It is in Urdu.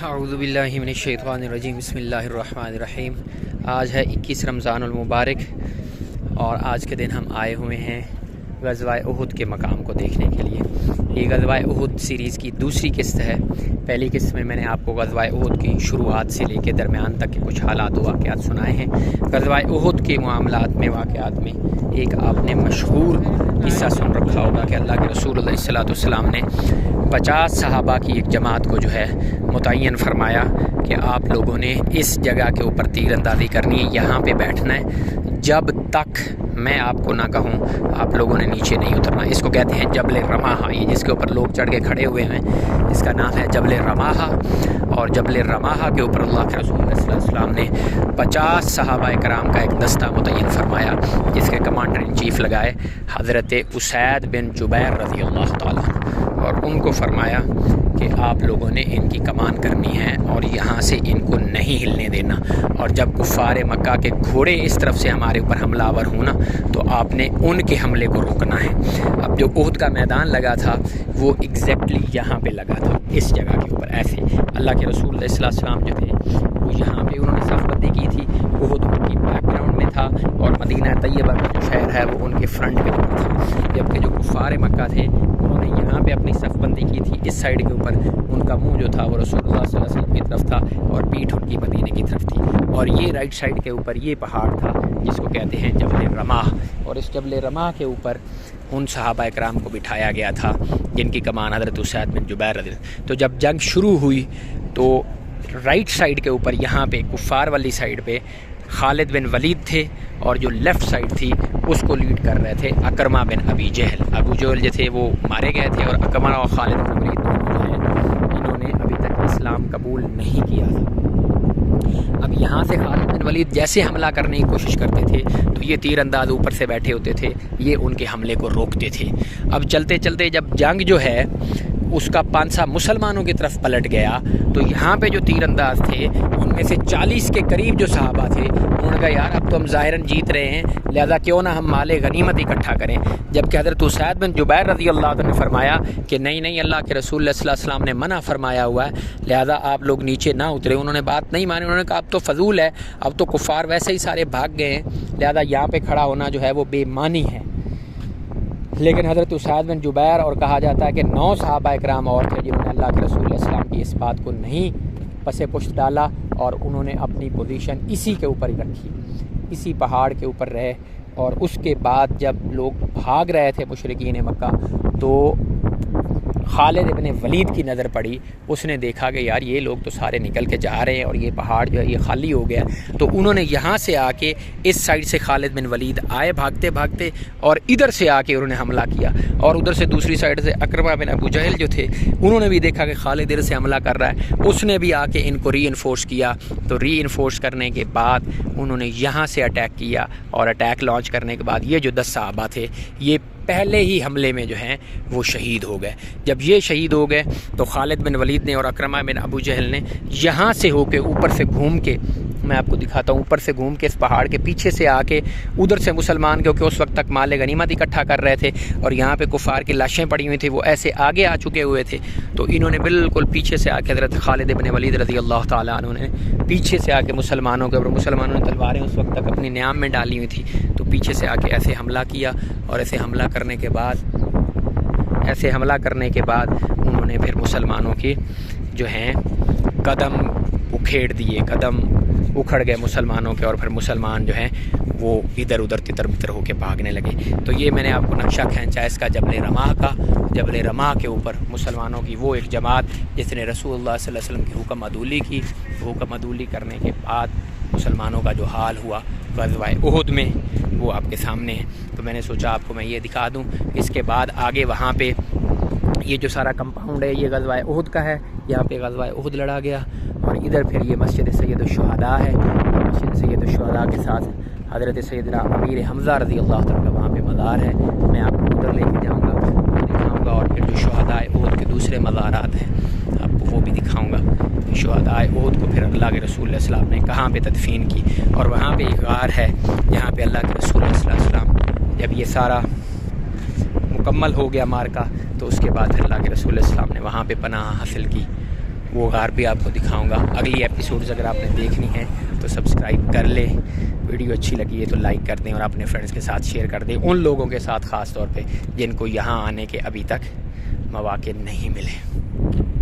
اعوذ باللہ من الشیطان الرجیم بسم اللہ الرحمن الرحیم۔ آج ہے 21 رمضان المبارک اور آج کے دن ہم آئے ہوئے ہیں غزوہ احد کے مقام کو دیکھنے کے لیے۔ یہ غزوہ احد سیریز کی دوسری قسط ہے۔ پہلی قسط میں میں نے آپ کو غزوہ احد کی شروعات سے لے کے درمیان تک کے کچھ حالات و واقعات سنائے ہیں۔ غزوہ احد کے معاملات میں واقعات میں ایک آپ نے مشہور قصہ سن رکھا ہوگا کہ اللہ کے رسول علیہ الصلوۃ والسلام نے 50 صحابہ کی ایک جماعت کو جو ہے متعین فرمایا کہ آپ لوگوں نے اس جگہ کے اوپر تیر اندازی کرنی ہے، یہاں پہ بیٹھنا ہے، جب تک میں آپ کو نہ کہوں آپ لوگوں نے نیچے نہیں اترنا۔ اس کو کہتے ہیں جبل رماحہ، یہ جس کے اوپر لوگ چڑھ کے کھڑے ہوئے ہیں اس کا نام ہے جبل رماحہ۔ اور جبل رماحہ کے اوپر اللہ کے رسول صلی اللہ علیہ وسلم نے 50 صحابہ کرام کا ایک دستہ متعین فرمایا، جس کے کمانڈر ان چیف لگائے حضرت اسید بن جبیر رضی اللہ تعالیٰ، اور ان کو فرمایا کہ آپ لوگوں نے ان کی کمان کرنی ہے اور یہاں سے ان کو نہیں ہلنے دینا، اور جب کفار مکہ کے گھوڑے اس طرف سے ہمارے اوپر حملہ آور ہونا تو آپ نے ان کے حملے کو روکنا ہے۔ اب جو احد کا میدان لگا تھا وہ ایگزیکٹلی یہاں پہ لگا تھا، اس جگہ کے اوپر۔ ایسے اللہ کے رسول علیہ السلام جو تھے وہ یہاں پہ انہوں نے صف بندی کی تھی، احد ان کی بیک گراؤنڈ میں تھا اور مدینہ طیبہ کا جو شہر ہے وہ ان کے فرنٹ کے اوپر تھا، جبکہ جو کفار مکہ تھے انہوں نے یہاں پہ اپنی صف بندی کی تھی۔ اس سائڈ کے اوپر ان کا منہ جو تھا وہ رسول اللہ صلی اللہ علیہ وسلم کی طرف تھا اور پیٹھ ان کی مدینے کی طرف تھی، اور یہ رائٹ سائڈ کے اوپر یہ پہاڑ تھا جس کو کہتے ہیں جبل رماح۔ اور اس جبل رماح کے اوپر ان صحابہ اکرام کو بٹھایا گیا تھا جن کی کمان حضرت اسید بن جبیر رضی اللہ۔ تو جب جنگ شروع ہوئی تو رائٹ سائڈ کے اوپر یہاں پہ کفار والی سائڈ پہ خالد بن ولید تھے، اور جو لیفٹ سائڈ تھی اس کو لیڈ کر رہے تھے اکرمہ بن ابی جہل۔ ابو جہل جو تھے وہ مارے گئے تھے، اور اکرمہ اور خالد بن ولید دونوں جو ہیں انہوں نے ابھی تک اسلام قبول نہیں کیا تھا۔ اب یہاں سے خالد بن ولید جیسے حملہ کرنے کی کوشش کرتے تھے تو یہ تیر انداز اوپر سے بیٹھے ہوتے تھے، یہ ان کے حملے کو روکتے تھے۔ اب چلتے چلتے جب جنگ جو ہے اس کا پانسا مسلمانوں کی طرف پلٹ گیا تو یہاں پہ جو تیر انداز تھے ان میں سے 40 کے قریب جو صحابہ تھے انہوں نے کہا یار اب تو ہم ظاہراً جیت رہے ہیں، لہذا کیوں نہ ہم مال غنیمت اکٹھا کریں، جبکہ حضرت اسید بن جبیر رضی اللہ عنہ نے فرمایا کہ نہیں اللہ کے رسول صلی اللہ علیہ وسلم نے منع فرمایا ہوا ہے، لہذا آپ لوگ نیچے نہ اترے۔ انہوں نے بات نہیں مانی، انہوں نے کہا اب تو فضول ہے، اب تو کفار ویسے ہی سارے بھاگ گئے ہیں، لہذا یہاں پہ کھڑا ہونا جو ہے وہ بے معنی ہے۔ لیکن حضرت اسید بن جبیر اور کہا جاتا ہے کہ 9 صحابہ اکرام اور تھے جنہوں نے اللہ کے رسول علیہ السلام کی اس بات کو نہیں پس پشت ڈالا، اور انہوں نے اپنی پوزیشن اسی کے اوپر ہی رکھی، اسی پہاڑ کے اوپر رہے۔ اور اس کے بعد جب لوگ بھاگ رہے تھے مشرکین مکہ تو خالد ابن ولید کی نظر پڑی، اس نے دیکھا کہ یار یہ لوگ تو سارے نکل کے جا رہے ہیں اور یہ پہاڑ جو ہے یہ خالی ہو گیا، تو انہوں نے یہاں سے آ کے اس سائڈ سے خالد بن ولید آئے بھاگتے بھاگتے، اور ادھر سے آ کے انہوں نے حملہ کیا، اور ادھر سے دوسری سائڈ سے اکرمہ بن ابو جہل جو تھے انہوں نے بھی دیکھا کہ خالد ادھر سے حملہ کر رہا ہے، اس نے بھی آ کے ان کو ری انفورس کیا۔ تو ری انفورس کرنے کے بعد انہوں نے یہاں سے اٹیک کیا، اور اٹیک لانچ کرنے کے بعد یہ جو 10 صحابہ تھے یہ پہلے ہی حملے میں جو ہیں وہ شہید ہو گئے۔ جب یہ شہید ہو گئے تو خالد بن ولید نے اور اکرمہ بن ابو جہل نے یہاں سے ہو کے اوپر سے گھوم کے، میں آپ کو دکھاتا ہوں، اوپر سے گھوم کے اس پہاڑ کے پیچھے سے آ کے ادھر سے مسلمان کیونکہ اس وقت تک مال غنیمت اکٹھا کر رہے تھے اور یہاں پہ کفار کی لاشیں پڑی ہوئی تھیں، وہ ایسے آگے آ چکے ہوئے تھے، تو انہوں نے بالکل پیچھے سے آ کے حضرت خالد بن ولید رضی اللہ تعالیٰ عنہ نے پیچھے سے آ کے مسلمانوں کے اوپر، مسلمانوں نے تلواریں اس وقت تک اپنی نیام میں ڈالی ہوئی تھی، تو پیچھے سے آ کے ایسے حملہ کیا، اور ایسے حملہ کرنے کے بعد انہوں نے پھر مسلمانوں کی جو ہیں قدم اکھیڑ دیے، قدم اکھڑ گئے مسلمانوں کے، اور پھر مسلمان جو ہیں وہ ادھر ادھر تتر بتر ہو کے بھاگنے لگے۔ تو یہ میں نے آپ کو نقشہ کھینچا اس کا جبل رماح کا۔ جبل رماح کے اوپر مسلمانوں کی وہ ایک جماعت جس نے رسول اللہ صلی اللہ علیہ وسلم کی حکم عدولی کی، حکم عدولی کرنے کے بعد مسلمانوں کا جو حال ہوا غزوہ احد میں وہ آپ کے سامنے ہے، تو میں نے سوچا آپ کو میں یہ دکھا دوں۔ اس کے بعد آگے وہاں پہ یہ جو سارا کمپاؤنڈ ہے یہ غزوہ احد کا ہے، یہاں پہ غزوہ احد لڑا گیا، اور ادھر پھر یہ مسجد سید الشہداء ہے، مسجد سید الشہداء کے ساتھ حضرت سیدنا امیر حمزہ رضی اللہ تعالیٰ کا وہاں پہ مزار ہے، میں آپ کو ادھر لے کے جاؤں گا، وہ دکھاؤں گا، اور پھر جو شہداء احد کے دوسرے مزارات ہیں آپ کو وہ بھی دکھاؤں گا۔ شہداء احد کو پھر اللہ کے رسول علیہ السلام نے کہاں پہ تدفین کی، اور وہاں پہ ایک غار ہے جہاں پہ اللہ کے رسول علیہ السلام جب یہ سارا مکمل ہو گیا مارکا تو اس کے بعد اللہ کے رسول علیہ السلام نے وہاں پہ پناہ حاصل کی، وہ غار بھی آپ کو دکھاؤں گا۔ اگلی ایپیسوڈز اگر آپ نے دیکھنی ہیں تو سبسکرائب کر لیں، ویڈیو اچھی لگی ہے تو لائک کر دیں اور اپنے فرینڈز کے ساتھ شیئر کر دیں، ان لوگوں کے ساتھ خاص طور پہ جن کو یہاں آنے کے ابھی تک مواقع نہیں ملے۔